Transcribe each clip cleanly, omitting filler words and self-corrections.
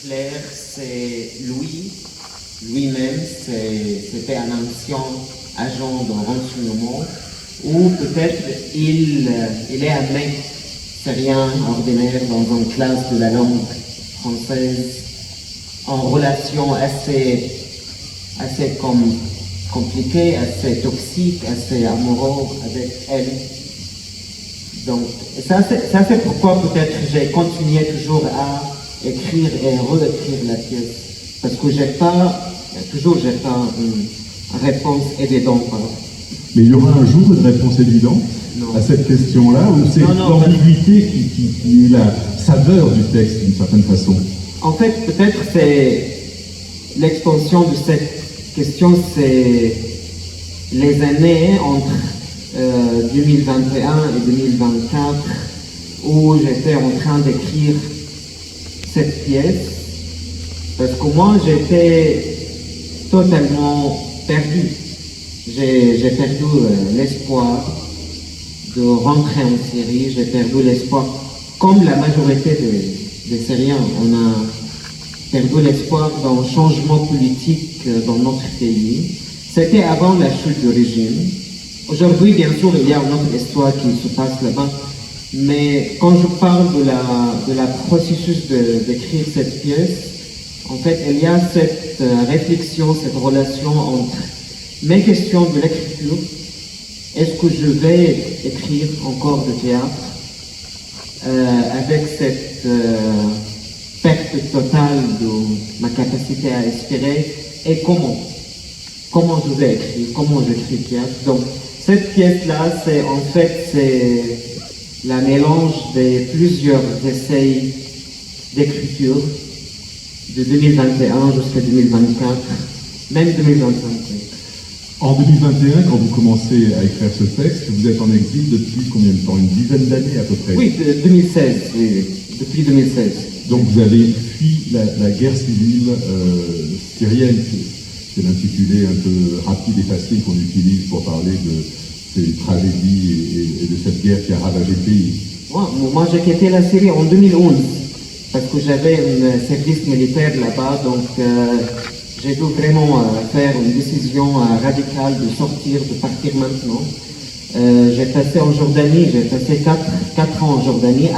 clair, c'est Louis. Lui-même, c'était un ancien agent de renseignement, ou peut-être il est un mec syrien ordinaire dans une classe de la langue française, en relation assez compliquée, assez toxique, assez amoureux avec elle. Donc, ça c'est pourquoi peut-être j'ai continué toujours à écrire et réécrire la pièce. Parce que j'ai pas une réponse évidente. Mais il y aura un jour une réponse évidente à cette question-là, ou c'est l'ambiguïté qui est la saveur du texte d'une certaine façon? En fait, peut-être c'est l'expansion de cette question, c'est les années entre 2021 et 2024 où j'étais en train d'écrire cette pièce, parce que moi j'étais totalement perdu. J'ai perdu l'espoir de rentrer en Syrie, j'ai perdu l'espoir, comme la majorité des Syriens, on a perdu l'espoir d'un changement politique dans notre pays. C'était avant la chute du régime. Aujourd'hui, bien sûr, il y a une autre histoire qui se passe là-bas, mais quand je parle de la processus d'écrire cette pièce, en fait, il y a cette réflexion, cette relation entre mes questions de l'écriture. Est-ce que je vais écrire encore de théâtre avec cette perte totale de ma capacité à inspirer, et comment je vais écrire, comment j'écris théâtre. Donc cette pièce-là, c'est la mélange de plusieurs essais d'écriture de 2021 jusqu'à 2024, même 2025. En 2021, quand vous commencez à écrire ce texte, vous êtes en exil depuis combien de temps? Une dizaine d'années à peu près? Oui, 2016, depuis 2016. Donc vous avez fui la guerre civile syrienne, c'est l'intitulé un peu rapide et facile qu'on utilise pour parler de ces tragédies et de cette guerre qui a ravagé le pays. Moi j'ai quitté la Syrie en 2011, parce que j'avais un service militaire là-bas, donc j'ai dû vraiment faire une décision radicale de sortir, de partir maintenant. J'ai passé en Jordanie, j'ai passé 4 ans en Jordanie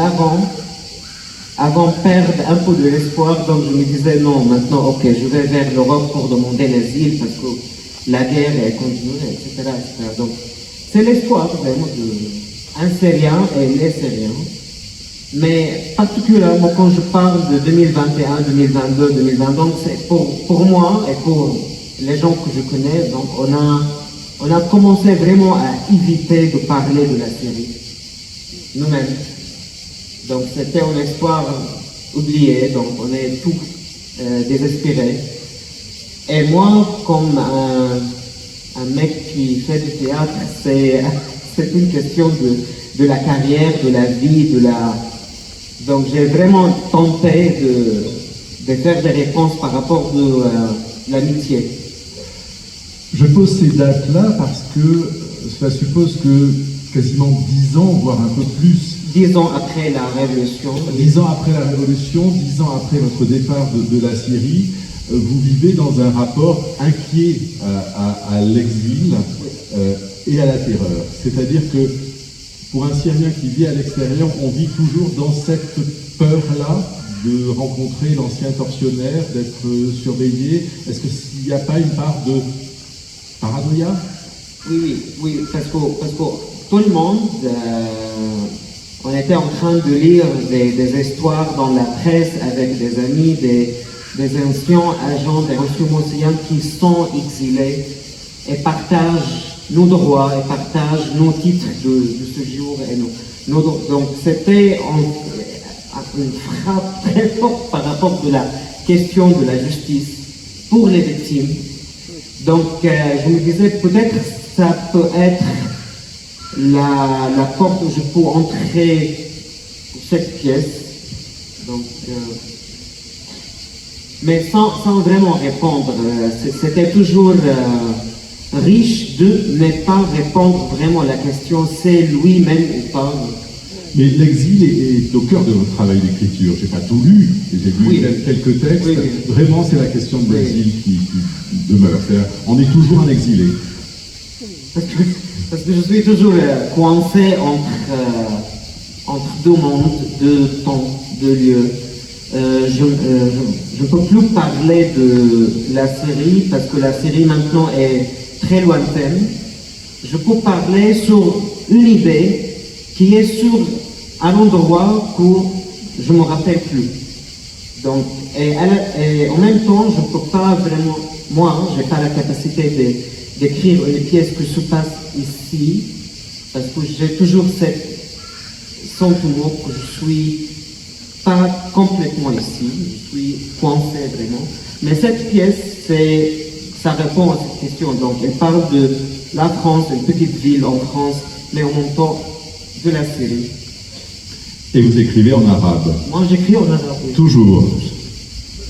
avant de perdre un peu de l'espoir, donc je me disais non, maintenant ok, je vais vers l'Europe pour demander l'asile parce que la guerre est continuée, etc. Donc c'est l'espoir vraiment d'un Syrien et les Syriens. Mais particulièrement quand je parle de 2021, 2022, 2022, c'est pour moi et pour les gens que je connais, donc on a commencé vraiment à éviter de parler de la Syrie, nous-mêmes. Donc c'était un espoir oublié, donc on est tous désespérés. Et moi, comme un mec qui fait du théâtre, c'est une question de la carrière, de la vie, Donc j'ai vraiment tenté de faire des réponses par rapport à l'amitié. Je pose ces dates-là parce que cela suppose que quasiment 10 ans, voire un peu plus, 10 ans après la Révolution. 10 ans après la Révolution, 10 ans après votre départ de la Syrie, vous vivez dans un rapport inquiet à l'exil et à la terreur. C'est-à-dire que pour un Syrien qui vit à l'extérieur, on vit toujours dans cette peur-là de rencontrer l'ancien tortionnaire, d'être surveillé. Est-ce qu'il n'y a pas une part de paranoïa? Oui, parce que tout le monde, on était en train de lire des histoires dans la presse avec des amis, des anciens agents des renseignements syriens qui sont exilés et partagent nos droits et partagent nos titres de ce jour. Donc c'était une frappe très forte par rapport de la question de la justice pour les victimes. Donc je me disais peut-être ça peut être la porte où je peux entrer pour cette pièce. Donc, mais sans vraiment répondre. C'était toujours riche de ne pas répondre vraiment à la question, c'est lui-même ou pas. Mais l'exil est au cœur de votre travail d'écriture. J'ai pas tout lu, et j'ai lu Oui. quelques textes. Oui, oui. Vraiment, c'est la question de Oui. l'exil qui demeure. On est toujours un exilé. Parce que je suis toujours coincé entre deux mondes, deux temps, deux lieux. Je ne peux plus parler de la série parce que la série maintenant est très lointaine. Je peux parler sur une idée qui est sur un endroit que je ne me rappelle plus. Donc, et en même temps, je ne peux pas vraiment, moi, je n'ai pas la capacité d'écrire une pièce qui se passe ici, parce que j'ai toujours ce sentiment que je suis pas complètement ici, je suis coincé vraiment. Mais cette pièce, ça répond à cette question. Donc, elle parle de la France, une petite ville en France, mais en même temps de la Syrie. Et vous écrivez en arabe. Moi, j'écris en arabe. Toujours.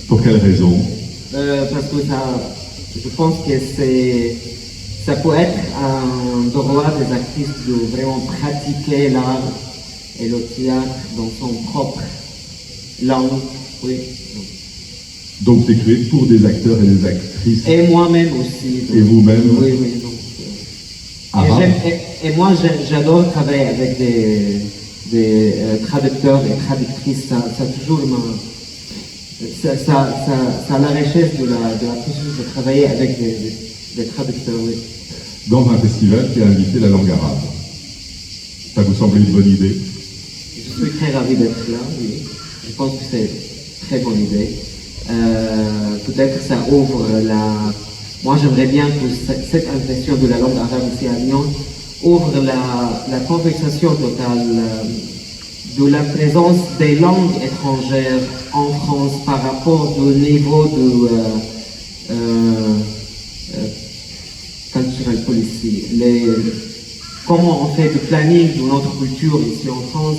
Pour quelle raison? Parce que je pense que ça peut être un droit des artistes de vraiment pratiquer l'art et le théâtre dans son propre langue. Oui. Donc vous écrivez pour des acteurs et des actrices. Et moi-même aussi. Donc, Et vous-même? Oui, oui. Donc, arabe. et moi, j'adore travailler avec des traducteurs et traductrices. Ça toujours ça a la richesse de la processus de travailler avec des traducteurs. Oui. Dans un festival qui a invité la langue arabe. Ça vous semble une bonne idée? Je suis très ravi d'être là, oui. Je pense que c'est une très bonne idée. Peut-être que ça ouvre Moi, j'aimerais bien que cette invitation de la langue arabe ici à Lyon ouvre la conversation totale de la présence des langues étrangères en France par rapport au niveau de cultural policy. Comment on fait le planning de notre culture ici en France.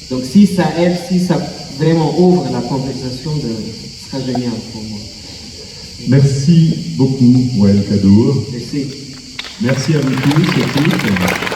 Donc si ça aide, si ça vraiment ouvre la conversation, ce sera génial pour moi. Merci beaucoup, Wael Kadour. Merci. Merci à vous tous et toutes.